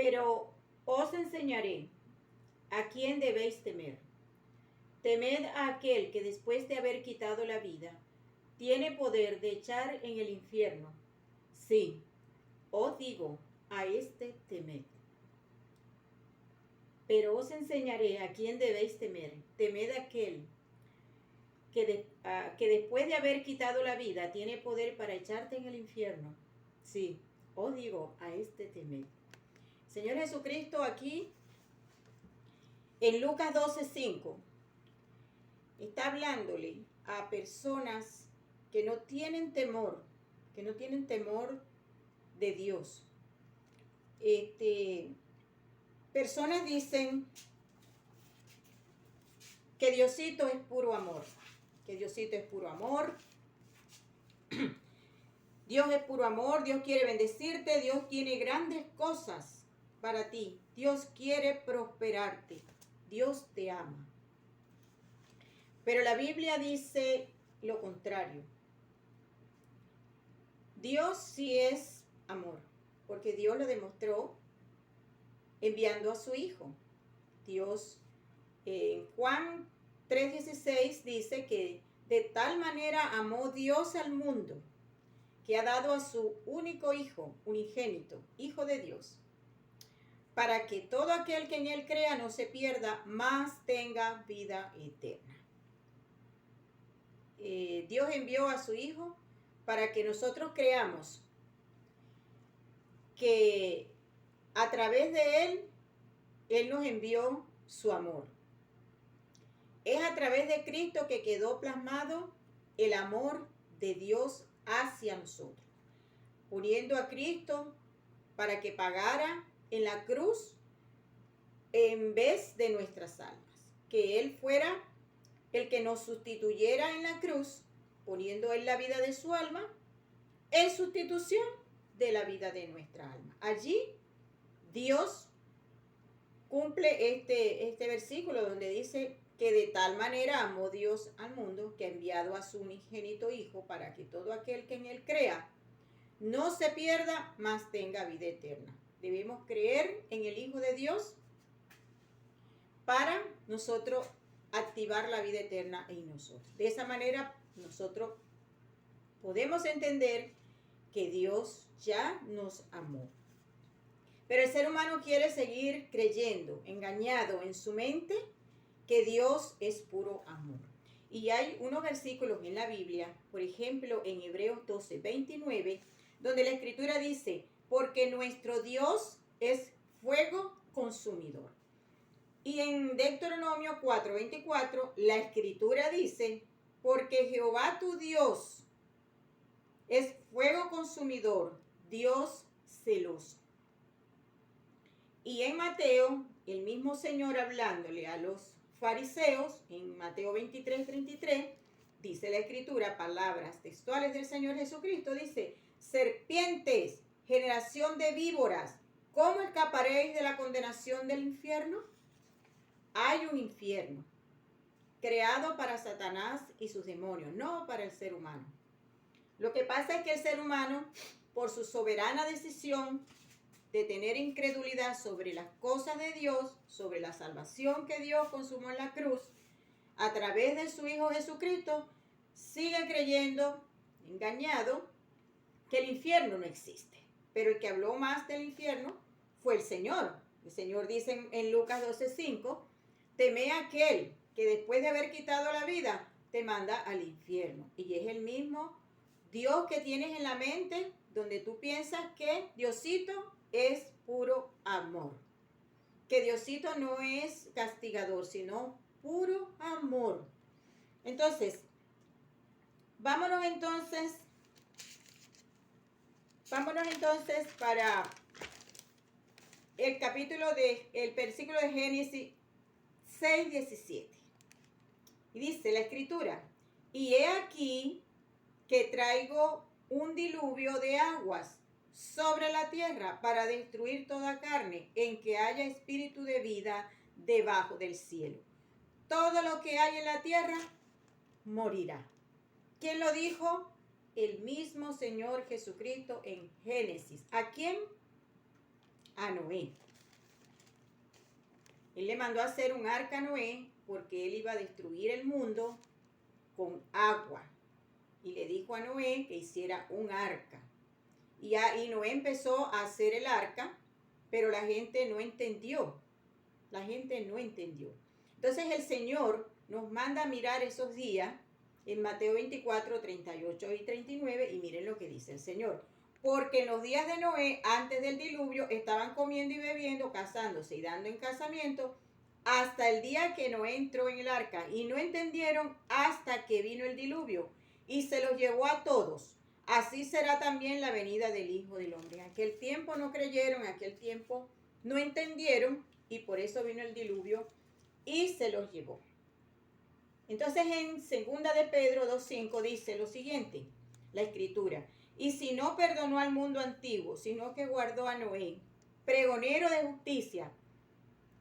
Pero os enseñaré a quién debéis temer. Temed a aquel que después de haber quitado la vida, tiene poder de echar en el infierno. Sí, os digo, a este temed. Pero os enseñaré a quién debéis temer. Temed a aquel que después de haber quitado la vida, tiene poder para echarte en el infierno. Sí, os digo, a este temed. Señor Jesucristo aquí en Lucas 12:5 está hablándole a personas que no tienen temor de Dios. Personas dicen que Diosito es puro amor, Dios es puro amor, Dios quiere bendecirte, Dios tiene grandes cosas para ti, Dios quiere prosperarte, Dios te ama. Pero la Biblia dice lo contrario. Dios sí es amor, porque Dios lo demostró enviando a su Hijo. Dios, en Juan 3:16 dice que de tal manera amó Dios al mundo, que ha dado a su único Hijo, unigénito, Hijo de Dios, para que todo aquel que en Él crea no se pierda, mas tenga vida eterna. Dios envió a su Hijo para que nosotros creamos que a través de Él nos envió su amor. Es a través de Cristo que quedó plasmado el amor de Dios hacia nosotros, poniendo a Cristo para que pagara en la cruz en vez de nuestras almas, que Él fuera el que nos sustituyera en la cruz, poniendo Él la vida de su alma en sustitución de la vida de nuestra alma. Allí Dios cumple este versículo donde dice que de tal manera amó Dios al mundo que ha enviado a su unigénito Hijo para que todo aquel que en Él crea no se pierda, mas tenga vida eterna. Debemos creer en el Hijo de Dios para nosotros activar la vida eterna en nosotros. De esa manera nosotros podemos entender que Dios ya nos amó. Pero el ser humano quiere seguir creyendo, engañado en su mente, que Dios es puro amor. Y hay unos versículos en la Biblia, por ejemplo, en Hebreos 12:29, donde la Escritura dice, porque nuestro Dios es fuego consumidor. Y en Deuteronomio 4:24, la Escritura dice, porque Jehová tu Dios es fuego consumidor, Dios celoso. Y en Mateo, el mismo Señor hablándole a los fariseos, en Mateo 23:33, dice la Escritura, palabras textuales del Señor Jesucristo, dice, serpientes, generación de víboras, ¿cómo escaparéis de la condenación del infierno? Hay un infierno creado para Satanás y sus demonios, no para el ser humano. Lo que pasa es que el ser humano, por su soberana decisión de tener incredulidad sobre las cosas de Dios, sobre la salvación que Dios consumó en la cruz, a través de su Hijo Jesucristo, sigue creyendo, engañado, que el infierno no existe. Pero el que habló más del infierno fue el Señor. El Señor dice en Lucas 12:5, teme a aquel que después de haber quitado la vida, te manda al infierno. Y es el mismo Dios que tienes en la mente, donde tú piensas que Diosito es puro amor. Que Diosito no es castigador, sino puro amor. Entonces, vámonos entonces para el versículo de Génesis 6:17. Y dice la Escritura, y he aquí que traigo un diluvio de aguas sobre la tierra para destruir toda carne en que haya espíritu de vida debajo del cielo. Todo lo que hay en la tierra morirá. ¿Quién lo dijo? El mismo Señor Jesucristo en Génesis. ¿A quién? A Noé. Él le mandó a hacer un arca a Noé porque él iba a destruir el mundo con agua. Y le dijo a Noé que hiciera un arca. Y Noé empezó a hacer el arca, pero la gente no entendió. La gente no entendió. Entonces el Señor nos manda a mirar esos días en Mateo 24, 38 y 39, y miren lo que dice el Señor. Porque en los días de Noé, antes del diluvio, estaban comiendo y bebiendo, casándose y dando en casamiento, hasta el día que Noé entró en el arca, y no entendieron hasta que vino el diluvio, y se los llevó a todos. Así será también la venida del Hijo del Hombre. En aquel tiempo no creyeron, en aquel tiempo no entendieron, y por eso vino el diluvio y se los llevó. Entonces en 2 de Pedro 2:5 dice lo siguiente, la escritura: y si no perdonó al mundo antiguo, sino que guardó a Noé, pregonero de justicia,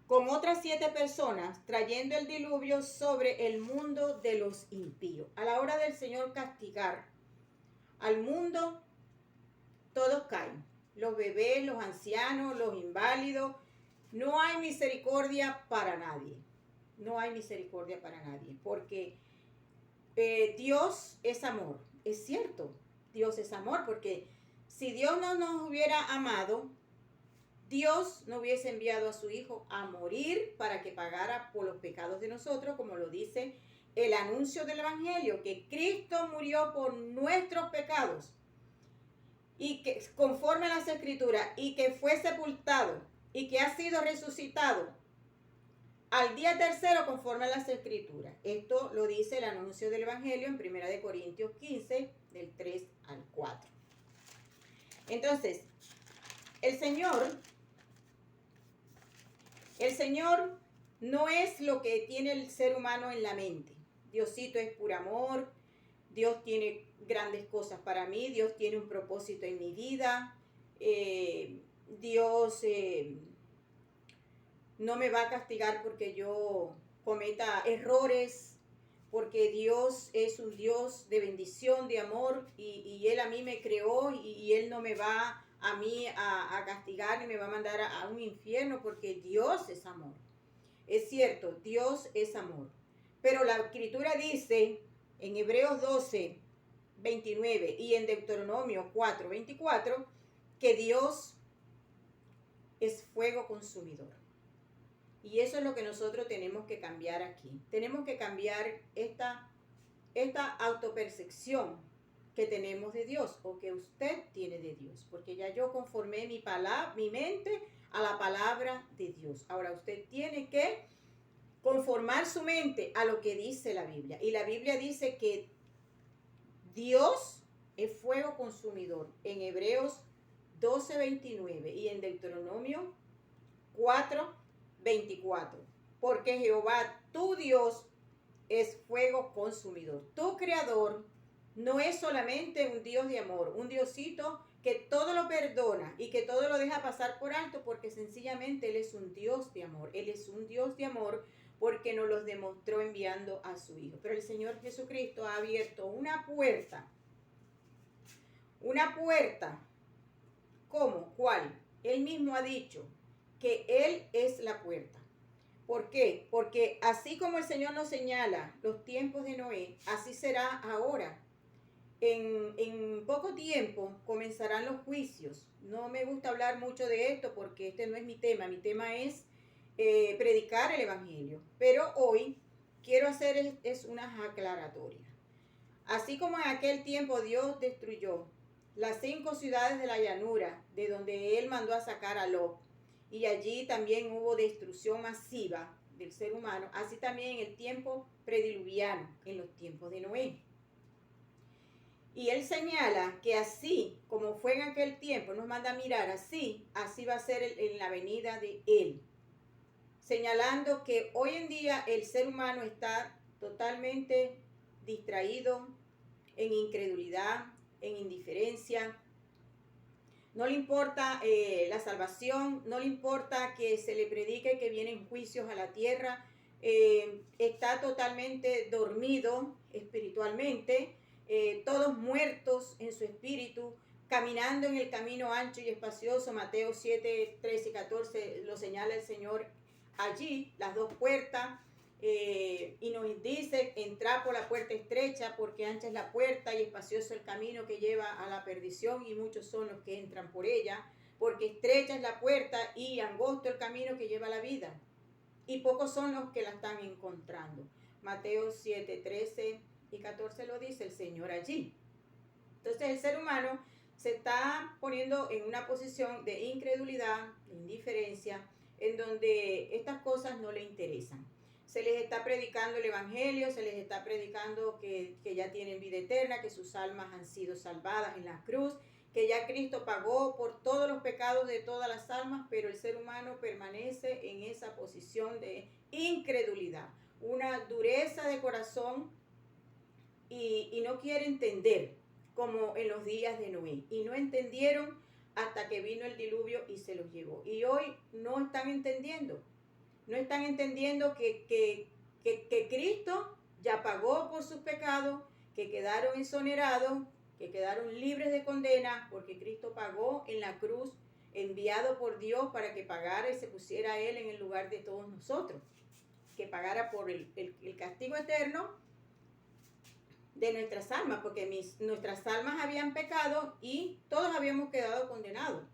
con otras 7 personas, trayendo el diluvio sobre el mundo de los impíos. A la hora del Señor castigar al mundo, todos caen. Los bebés, los ancianos, los inválidos. No hay misericordia para nadie. No hay misericordia para nadie. Porque Dios es amor. Es cierto, Dios es amor. Porque si Dios no nos hubiera amado, Dios no hubiese enviado a su Hijo a morir para que pagara por los pecados de nosotros, como lo dice el anuncio del Evangelio, que Cristo murió por nuestros pecados, y que conforme a las Escrituras, y que fue sepultado, y que ha sido resucitado al día tercero conforme a las Escrituras. Esto lo dice el anuncio del Evangelio en 1 Corintios 15, del 3 al 4. Entonces, el Señor no es lo que tiene el ser humano en la mente. Diosito es puro amor, Dios tiene grandes cosas para mí, Dios tiene un propósito en mi vida, Dios no me va a castigar porque yo cometa errores, porque Dios es un Dios de bendición, de amor, y Él a mí me creó, y Él no me va a mí a castigar ni me va a mandar a un infierno, porque Dios es amor. Es cierto, Dios es amor. Pero la Escritura dice en Hebreos 12, 29 y en Deuteronomio 4, 24, que Dios es fuego consumidor. Y eso es lo que nosotros tenemos que cambiar aquí. Tenemos que cambiar esta autopercepción que tenemos de Dios, o que usted tiene de Dios, porque ya yo conformé mi mente a la palabra de Dios. Ahora usted tiene que conformar su mente a lo que dice la Biblia. Y la Biblia dice que Dios es fuego consumidor en Hebreos 12, 29 y en Deuteronomio 4, 24. Porque Jehová, tu Dios, es fuego consumidor. Tu creador no es solamente un Dios de amor, un Diosito que todo lo perdona y que todo lo deja pasar por alto, porque sencillamente Él es un Dios de amor. Él es un Dios de amor porque nos los demostró enviando a su Hijo. Pero el Señor Jesucristo ha abierto una puerta. Una puerta. ¿Cómo? ¿Cuál? Él mismo ha dicho que Él es la puerta. ¿Por qué? Porque así como el Señor nos señala los tiempos de Noé, así será ahora. En poco tiempo comenzarán los juicios. No me gusta hablar mucho de esto porque este no es mi tema. Mi tema es predicar el Evangelio. Pero hoy quiero hacer es unas aclaratorias. Así como en aquel tiempo Dios destruyó las 5 ciudades de la llanura, de donde Él mandó a sacar a Lot, y allí también hubo destrucción masiva del ser humano, así también en el tiempo prediluviano, en los tiempos de Noé. Y Él señala que así como fue en aquel tiempo, nos manda a mirar así va a ser en la venida de Él. Señalando que hoy en día el ser humano está totalmente distraído, en incredulidad, en indiferencia. No le importa la salvación, no le importa que se le predique que vienen juicios a la tierra. Está totalmente dormido espiritualmente, todos muertos en su espíritu, caminando en el camino ancho y espacioso. Mateo 7, 13 y 14 lo señala el Señor allí las dos puertas, y nos dice: entrad por la puerta estrecha, porque ancha es la puerta y espacioso el camino que lleva a la perdición, y muchos son los que entran por ella, porque estrecha es la puerta y angosto el camino que lleva a la vida, y pocos son los que la están encontrando. Mateo 7, 13 y 14 lo dice el Señor allí. Entonces el ser humano se está poniendo en una posición de incredulidad, de indiferencia, en donde estas cosas no le interesan. Se les está predicando el evangelio, se les está predicando que ya tienen vida eterna, que sus almas han sido salvadas en la cruz, que ya Cristo pagó por todos los pecados de todas las almas, pero el ser humano permanece en esa posición de incredulidad, una dureza de corazón, y no quiere entender, como en los días de Noé. Y no entendieron hasta que vino el diluvio y se los llevó. Y hoy no están entendiendo. No están entendiendo que Cristo ya pagó por sus pecados, que quedaron exonerados, que quedaron libres de condena, porque Cristo pagó en la cruz, enviado por Dios para que pagara y se pusiera Él en el lugar de todos nosotros, que pagara por el castigo eterno de nuestras almas, porque nuestras almas habían pecado y todos habíamos quedado condenados.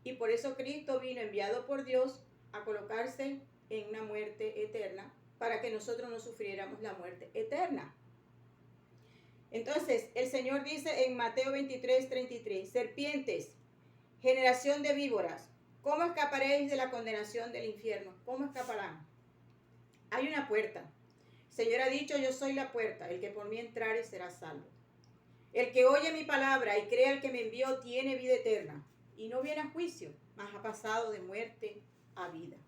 Y por eso Cristo vino enviado por Dios a colocarse en una muerte eterna, para que nosotros no sufriéramos la muerte eterna. Entonces, el Señor dice en Mateo 23, 33, serpientes, generación de víboras, ¿cómo escaparéis de la condenación del infierno? ¿Cómo escaparán? Hay una puerta. El Señor ha dicho: yo soy la puerta, el que por mí entrare será salvo. El que oye mi palabra y cree al que me envió tiene vida eterna, y no viene a juicio, mas ha pasado de muerte a vida.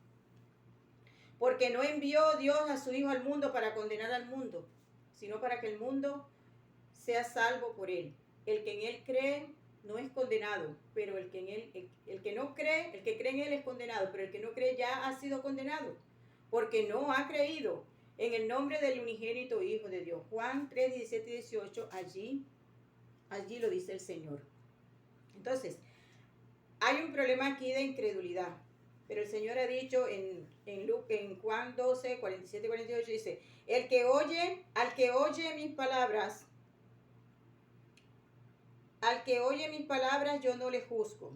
Porque no envió Dios a su Hijo al mundo para condenar al mundo, sino para que el mundo sea salvo por él. El que en él cree no es condenado, pero el que no cree, el que cree en él es condenado, pero el que no cree ya ha sido condenado, porque no ha creído en el nombre del unigénito Hijo de Dios. Juan 3, 17 y 18, allí lo dice el Señor. Entonces, hay un problema aquí de incredulidad, pero el Señor ha dicho en Juan 12, 47 y 48, dice: al que oye mis palabras, yo no le juzgo,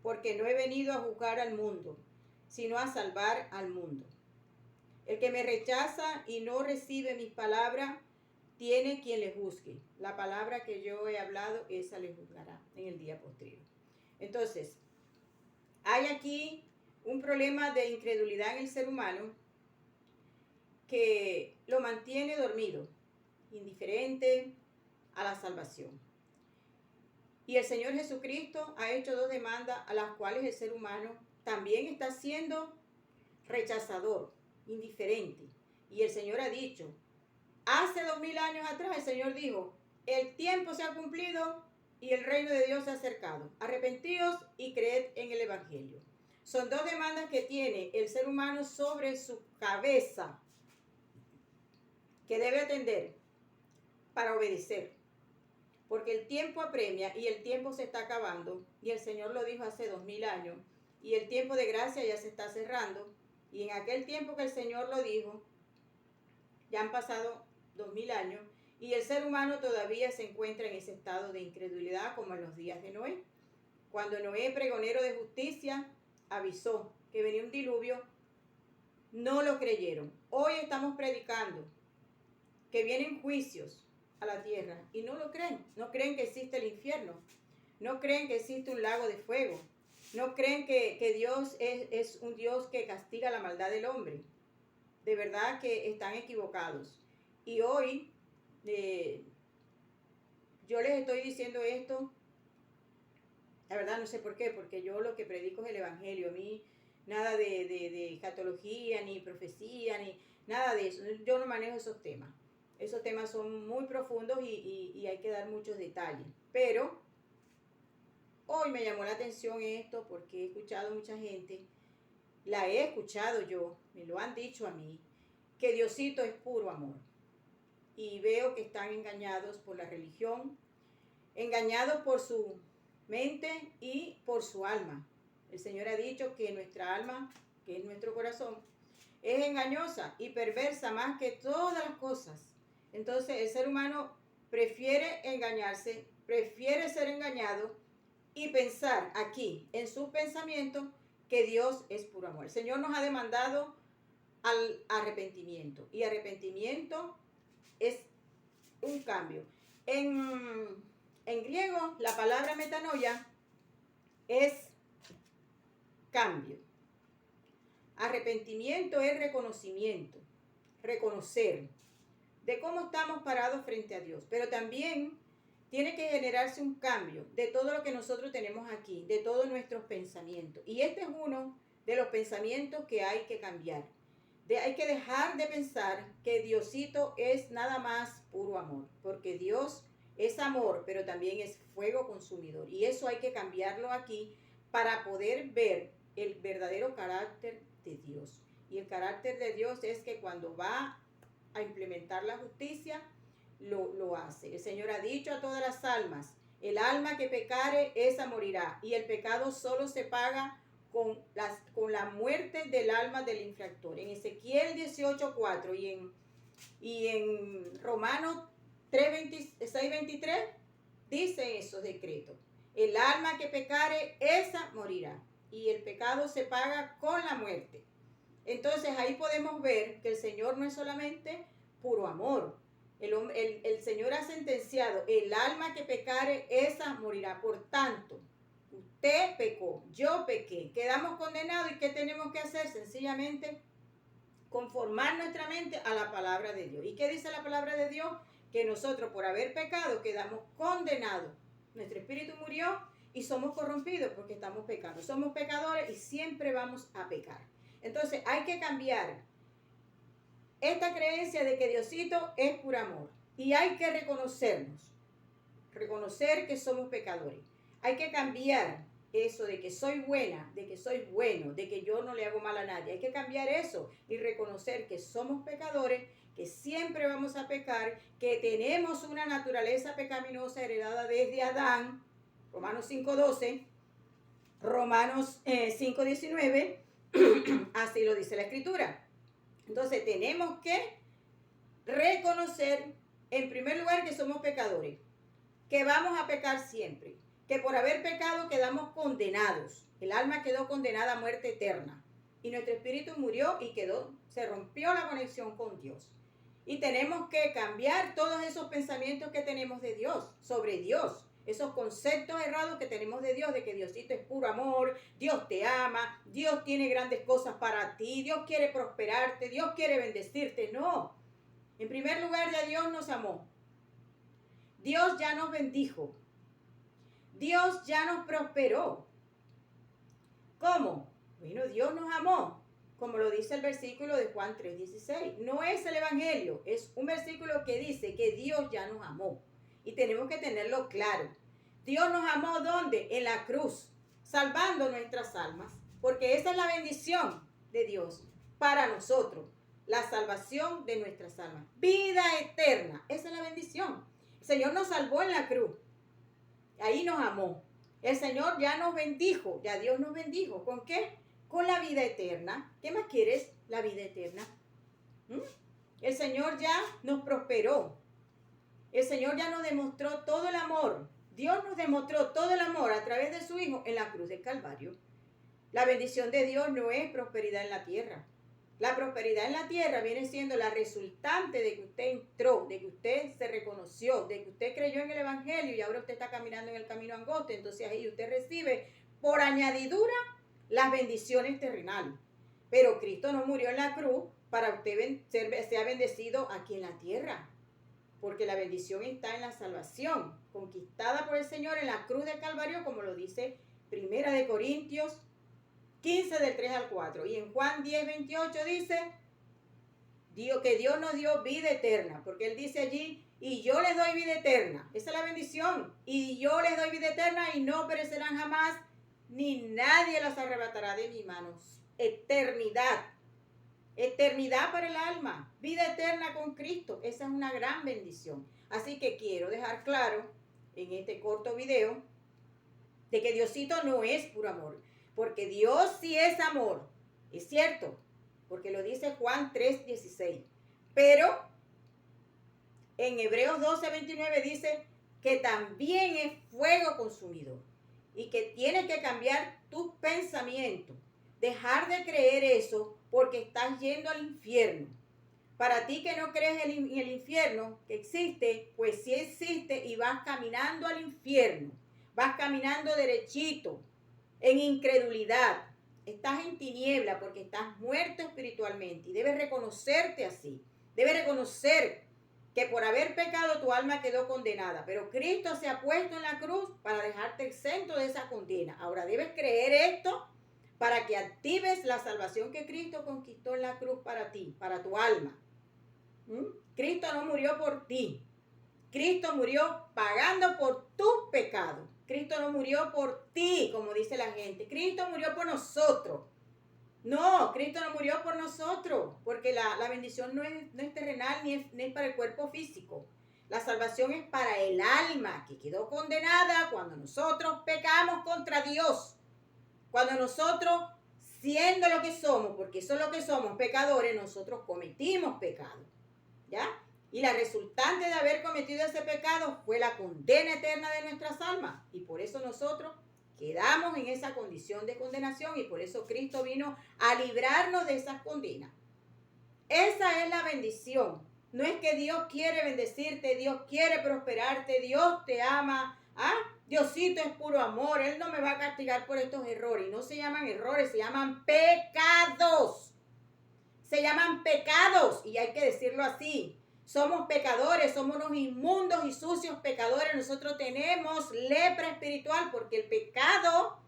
porque no he venido a juzgar al mundo, sino a salvar al mundo. El que me rechaza y no recibe mis palabras, tiene quien le juzgue. La palabra que yo he hablado, esa le juzgará en el día postrero. Entonces, hay aquí un problema de incredulidad en el ser humano que lo mantiene dormido, indiferente a la salvación. Y el Señor Jesucristo ha hecho dos demandas a las cuales el ser humano también está siendo rechazador, indiferente. Y el Señor ha dicho: hace 2000 años atrás el Señor dijo: el tiempo se ha cumplido y el reino de Dios se ha acercado. Arrepentíos y creed en el evangelio. Son dos demandas que tiene el ser humano sobre su cabeza, que debe atender para obedecer. Porque el tiempo apremia y el tiempo se está acabando, y el Señor lo dijo hace 2000 años, y el tiempo de gracia ya se está cerrando, y en aquel tiempo que el Señor lo dijo, ya han pasado 2000 años, y el ser humano todavía se encuentra en ese estado de incredulidad, como en los días de Noé. Cuando Noé, pregonero de justicia, avisó que venía un diluvio, no lo creyeron. Hoy estamos predicando que vienen juicios a la tierra y no lo creen. No creen que existe el infierno, no creen que existe un lago de fuego, no creen que Dios es un Dios que castiga la maldad del hombre. De verdad que están equivocados. Y hoy yo les estoy diciendo esto, la verdad no sé por qué, porque yo lo que predico es el evangelio. A mí nada de escatología, ni profecía, ni nada de eso. Yo no manejo esos temas. Esos temas son muy profundos y hay que dar muchos detalles. Pero hoy me llamó la atención esto, porque he escuchado mucha gente, la he escuchado yo, me lo han dicho a mí, que Diosito es puro amor. Y veo que están engañados por la religión, engañados por su mente y por su alma. El Señor ha dicho que nuestra alma que es nuestro corazón, es engañosa y perversa más que todas las cosas. Entonces el ser humano prefiere engañarse, prefiere ser engañado y pensar aquí en sus pensamientos que Dios es puro amor. El Señor nos ha demandado al arrepentimiento, y arrepentimiento es un cambio. En griego la palabra metanoia es cambio. Arrepentimiento es reconocimiento, reconocer de cómo estamos parados frente a Dios, pero también tiene que generarse un cambio de todo lo que nosotros tenemos aquí, de todos nuestros pensamientos. Y este es uno de los pensamientos que hay que cambiar. Hay que dejar de pensar que Diosito es nada más puro amor, porque Dios es amor, pero también es fuego consumidor. Y eso hay que cambiarlo aquí para poder ver el verdadero carácter de Dios. Y el carácter de Dios es que cuando va a implementar la justicia, lo hace. El Señor ha dicho a todas las almas, el alma que pecare, esa morirá. Y el pecado solo se paga con la muerte del alma del infractor. En Ezequiel 18:4 y en Romanos 6:23 dice esos decretos. El alma que pecare, esa morirá. Y el pecado se paga con la muerte. Entonces ahí podemos ver que el Señor no es solamente puro amor. El Señor ha sentenciado, el alma que pecare, esa morirá. Por tanto, usted pecó, yo pequé, quedamos condenados. ¿Y qué tenemos que hacer? Sencillamente conformar nuestra mente a la palabra de Dios. ¿Y qué dice la palabra de Dios? Que nosotros por haber pecado quedamos condenados. Nuestro espíritu murió y somos corrompidos porque estamos pecando. Somos pecadores y siempre vamos a pecar. Entonces hay que cambiar esta creencia de que Diosito es puro amor. Y hay que reconocernos, reconocer que somos pecadores. Hay que cambiar eso de que soy buena, de que soy bueno, de que yo no le hago mal a nadie. Hay que cambiar eso y reconocer que somos pecadores, que siempre vamos a pecar, que tenemos una naturaleza pecaminosa heredada desde Adán, Romanos 5:12, Romanos 5:19, así lo dice la Escritura. Entonces tenemos que reconocer en primer lugar que somos pecadores, que vamos a pecar siempre, que por haber pecado quedamos condenados. El alma quedó condenada a muerte eterna y nuestro espíritu murió y se rompió la conexión con Dios. Y tenemos que cambiar todos esos pensamientos que tenemos de Dios, sobre Dios. Esos conceptos errados que tenemos de Dios, de que Diosito es puro amor, Dios te ama, Dios tiene grandes cosas para ti, Dios quiere prosperarte, Dios quiere bendecirte. No. En primer lugar, ya Dios nos amó. Dios ya nos bendijo. Dios ya nos prosperó. ¿Cómo? Bueno, Dios nos amó, como lo dice el versículo de Juan 3:16. No es el evangelio, es un versículo que dice que Dios ya nos amó. Y tenemos que tenerlo claro. Dios nos amó, ¿dónde? En la cruz, salvando nuestras almas. Porque esa es la bendición de Dios para nosotros. La salvación de nuestras almas. Vida eterna. Esa es la bendición. El Señor nos salvó en la cruz. Ahí nos amó. El Señor ya nos bendijo. Ya Dios nos bendijo. ¿Con qué? Con la vida eterna. ¿Qué más quieres? La vida eterna. El Señor ya nos prosperó. El Señor ya nos demostró todo el amor. Dios nos demostró todo el amor a través de su Hijo en la cruz del Calvario. La bendición de Dios no es prosperidad en la tierra. La prosperidad en la tierra viene siendo la resultante de que usted entró, de que usted se reconoció, de que usted creyó en el Evangelio y ahora usted está caminando en el camino angosto. Entonces ahí usted recibe por añadidura las bendiciones terrenales. Pero Cristo no murió en la cruz para usted sea bendecido aquí en la tierra. Porque la bendición está en la salvación, conquistada por el Señor en la cruz del Calvario, como lo dice 1 Corintios 15 del 3 al 4. Y en Juan 10:28 dice que Dios nos dio vida eterna, porque Él dice allí, y yo les doy vida eterna. Esa es la bendición. Y yo les doy vida eterna y no perecerán jamás, ni nadie los arrebatará de mis manos. Eternidad. Eternidad para el alma, vida eterna con Cristo. Esa es una gran bendición. Así que quiero dejar claro en este corto video de que Diosito no es puro amor, porque Dios sí es amor Es cierto, porque lo dice Juan 3:16. Pero en Hebreos 12:29 dice que también es fuego consumidor y que tienes que cambiar tus pensamientos, dejar de creer eso porque estás yendo al infierno. Para ti que no crees en el infierno que existe, pues sí existe y vas caminando al infierno, vas caminando derechito, en incredulidad, estás en tiniebla porque estás muerto espiritualmente y debes reconocerte así, debes reconocer que por haber pecado tu alma quedó condenada, pero Cristo se ha puesto en la cruz para dejarte exento de esa condena. Ahora debes creer esto para que actives la salvación que Cristo conquistó en la cruz para ti, para tu alma. Cristo no murió por ti. Cristo murió pagando por tus pecados. Cristo no murió por ti, como dice la gente. Cristo murió por nosotros. No, Cristo no murió por nosotros, porque la bendición no es terrenal ni es para el cuerpo físico. La salvación es para el alma que quedó condenada cuando nosotros pecamos contra Dios. Cuando nosotros, siendo lo que somos, porque eso es lo que somos, pecadores, nosotros cometimos pecado. ¿Ya? Y la resultante de haber cometido ese pecado fue la condena eterna de nuestras almas. Y por eso nosotros quedamos en esa condición de condenación y por eso Cristo vino a librarnos de esas condenas. Esa es la bendición. No es que Dios quiere bendecirte, Dios quiere prosperarte, Dios te ama. Diosito es puro amor, Él no me va a castigar por estos errores. Y no se llaman errores, se llaman pecados. Se llaman pecados y hay que decirlo así. Somos pecadores, somos unos inmundos y sucios pecadores. Nosotros tenemos lepra espiritual porque el pecado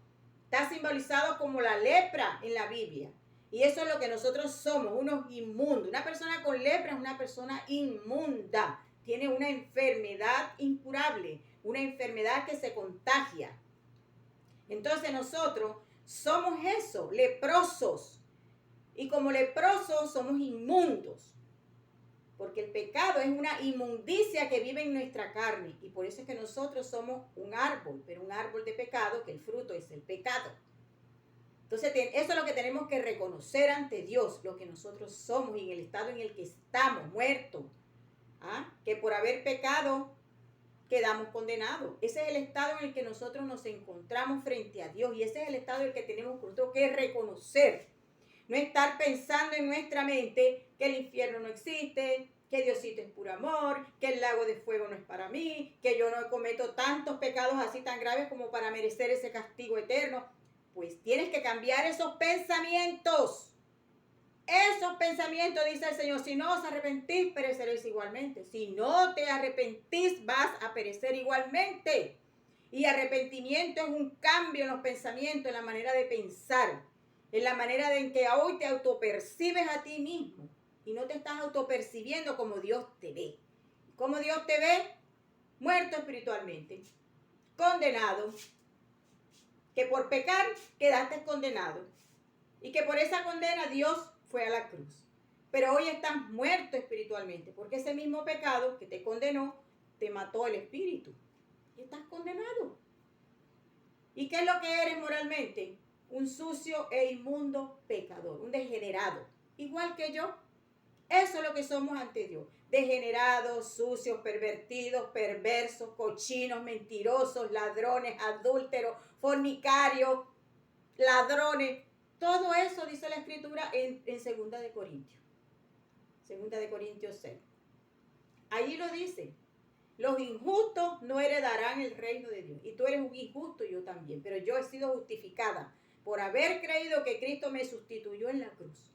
está simbolizado como la lepra en la Biblia. Y eso es lo que nosotros somos, unos inmundos. Una persona con lepra es una persona inmunda. Tiene una enfermedad incurable, una enfermedad que se contagia. Entonces nosotros somos eso, leprosos. Y como leprosos somos inmundos, porque el pecado es una inmundicia que vive en nuestra carne. Y por eso es que nosotros somos un árbol, pero un árbol de pecado, que el fruto es el pecado. Entonces eso es lo que tenemos que reconocer ante Dios, lo que nosotros somos y en el estado en el que estamos, muertos. Que por haber pecado quedamos condenados. Ese es el estado en el que nosotros nos encontramos frente a Dios y ese es el estado en el que tenemos nosotros que reconocer. No estar pensando en nuestra mente que el infierno no existe, que Diosito es puro amor, que el lago de fuego no es para mí, que yo no cometo tantos pecados así tan graves como para merecer ese castigo eterno. Pues tienes que cambiar esos pensamientos. Esos pensamientos, dice el Señor, si no os arrepentís, pereceréis igualmente. Si no te arrepentís, vas a perecer igualmente. Y arrepentimiento es un cambio en los pensamientos, en la manera de pensar. En la manera en que hoy te autopercibes a ti mismo y no te estás autopercibiendo como Dios te ve. ¿Cómo Dios te ve? Muerto espiritualmente, condenado, que por pecar quedaste condenado y que por esa condena Dios fue a la cruz. Pero hoy estás muerto espiritualmente porque ese mismo pecado que te condenó te mató el espíritu y estás condenado. ¿Y qué es lo que eres moralmente? Un sucio e inmundo pecador, un degenerado, igual que yo. Eso es lo que somos ante Dios. Degenerados, sucios, pervertidos, perversos, cochinos, mentirosos, ladrones, adúlteros, fornicarios, ladrones. Todo eso dice la Escritura en 2 de Corintios. 2 de Corintios 6. Allí lo dice. Los injustos no heredarán el reino de Dios. Y tú eres un injusto y yo también. Pero yo he sido justificada por haber creído que Cristo me sustituyó en la cruz.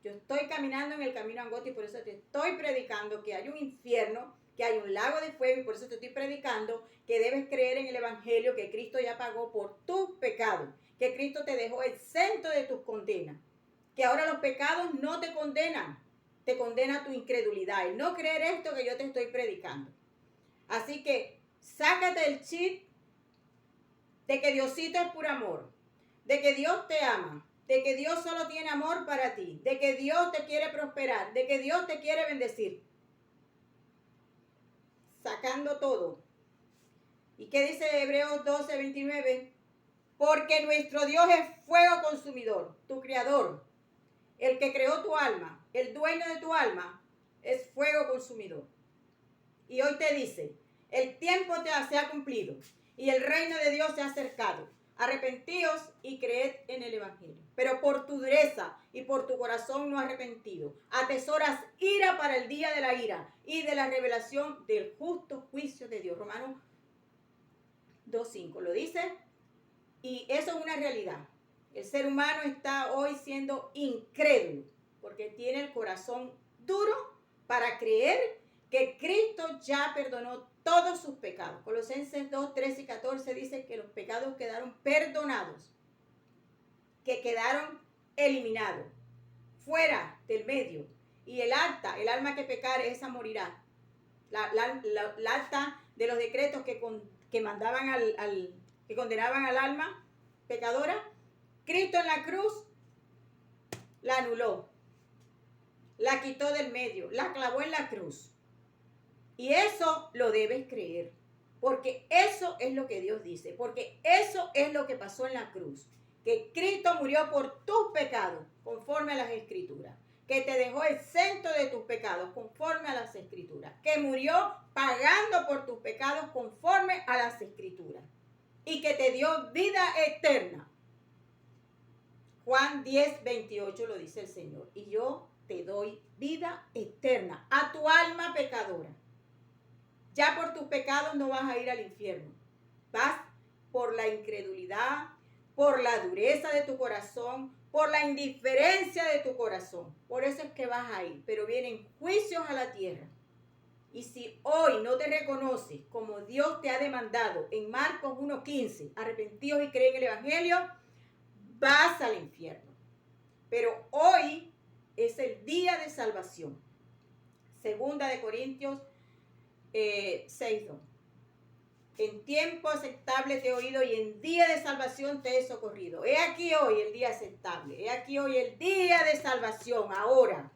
Yo estoy caminando en el camino angosto y por eso te estoy predicando que hay un infierno, que hay un lago de fuego y por eso te estoy predicando que debes creer en el evangelio, que Cristo ya pagó por tus pecados, que Cristo te dejó exento de tus condenas, que ahora los pecados no te condenan, te condena tu incredulidad, el no creer esto que yo te estoy predicando. Así que sácate el chip de que Diosito es puro amor, de que Dios te ama, de que Dios solo tiene amor para ti, de que Dios te quiere prosperar, de que Dios te quiere bendecir. Sacando todo. ¿Y qué dice Hebreos 12:29? Porque nuestro Dios es fuego consumidor, tu creador. el que creó tu alma, el dueño de tu alma, es fuego consumidor. Y hoy te dice, el tiempo se ha cumplido y el reino de Dios se ha acercado. Arrepentíos y creed en el evangelio. Pero por tu dureza y por tu corazón no arrepentido, atesoras ira para el día de la ira y de la revelación del justo juicio de Dios. Romanos 2:5 lo dice. Y eso es una realidad. El ser humano está hoy siendo incrédulo porque tiene el corazón duro para creer que Cristo ya perdonó todos sus pecados. Colosenses 2, 13 y 14 dice que los pecados quedaron perdonados, que quedaron eliminados, fuera del medio. Y el alma que pecare, esa morirá. La acta de los decretos que mandaban que condenaban al alma pecadora, Cristo en la cruz la anuló, la quitó del medio, la clavó en la cruz. Y eso lo debes creer, porque eso es lo que Dios dice, porque eso es lo que pasó en la cruz, que Cristo murió por tus pecados, conforme a las Escrituras, que te dejó exento de tus pecados, conforme a las Escrituras, que murió pagando por tus pecados, conforme a las Escrituras, y que te dio vida eterna. Juan 10, 28 lo dice el Señor, y yo te doy vida eterna a tu alma pecadora. Ya por tus pecados no vas a ir al infierno. Vas por la incredulidad, por la dureza de tu corazón, por la indiferencia de tu corazón. Por eso es que vas a ir. Pero vienen juicios a la tierra. Y si hoy no te reconoces como Dios te ha demandado en Marcos 1:15, arrepentidos y creen en el evangelio, vas al infierno. Pero hoy es el día de salvación. Segunda de Corintios 6:2. En tiempo aceptable te he oído y en día de salvación te he socorrido. He aquí hoy el día aceptable. He aquí hoy el día de salvación. Ahora,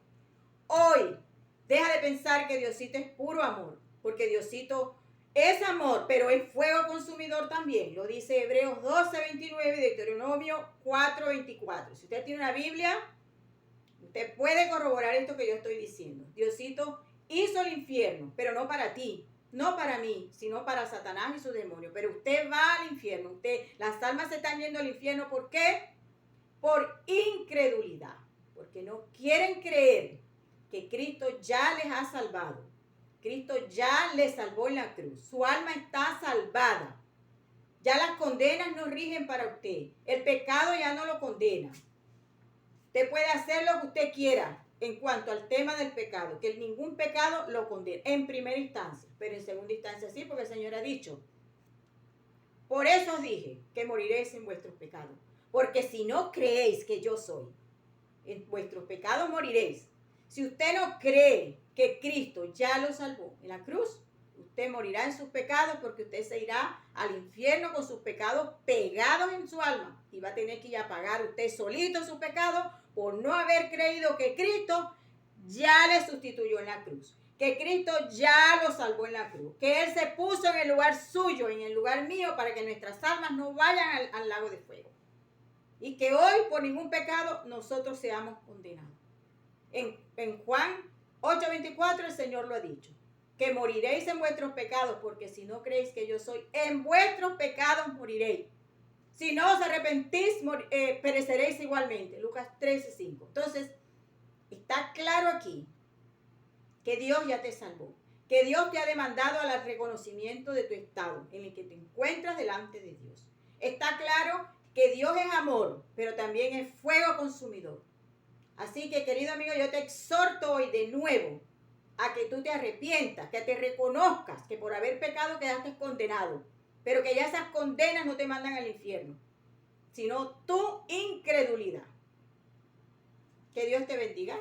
hoy, deja de pensar que Diosito es puro amor, porque Diosito es amor, pero es fuego consumidor también. Lo dice Hebreos 12:29 y Deuteronomio 4:24. Si usted tiene una Biblia, usted puede corroborar esto que yo estoy diciendo. Diosito hizo el infierno, pero no para ti, no para mí, sino para Satanás y sus demonios. Pero usted va al infierno, las almas se están yendo al infierno. ¿Por qué? Por incredulidad, porque no quieren creer que Cristo ya les ha salvado. Cristo ya les salvó en la cruz. Su alma está salvada. Ya las condenas no rigen para usted. El pecado ya no lo condena. Usted puede hacer lo que usted quiera en cuanto al tema del pecado, que ningún pecado lo condena en primera instancia, pero en segunda instancia sí, porque el Señor ha dicho, por eso os dije que moriréis en vuestros pecados, porque si no creéis que yo soy, en vuestros pecados moriréis. Si usted no cree que Cristo ya lo salvó en la cruz, usted morirá en sus pecados, porque usted se irá al infierno con sus pecados pegados en su alma y va a tener que ir a pagar usted solito sus pecados por no haber creído que Cristo ya le sustituyó en la cruz, que Cristo ya lo salvó en la cruz, que Él se puso en el lugar suyo, en el lugar mío, para que nuestras almas no vayan al lago de fuego. Y que hoy por ningún pecado nosotros seamos condenados. En Juan 8:24 el Señor lo ha dicho, que moriréis en vuestros pecados, porque si no creéis que yo soy, en vuestros pecados moriréis. Si no os arrepentís, pereceréis igualmente. Lucas 13:5. Entonces, está claro aquí que Dios ya te salvó, que Dios te ha demandado al reconocimiento de tu estado en el que te encuentras delante de Dios. Está claro que Dios es amor, pero también es fuego consumidor. Así que, querido amigo, yo te exhorto hoy de nuevo a que tú te arrepientas, que te reconozcas que por haber pecado quedaste condenado, pero que ya esas condenas no te mandan al infierno, sino tu incredulidad. Que Dios te bendiga.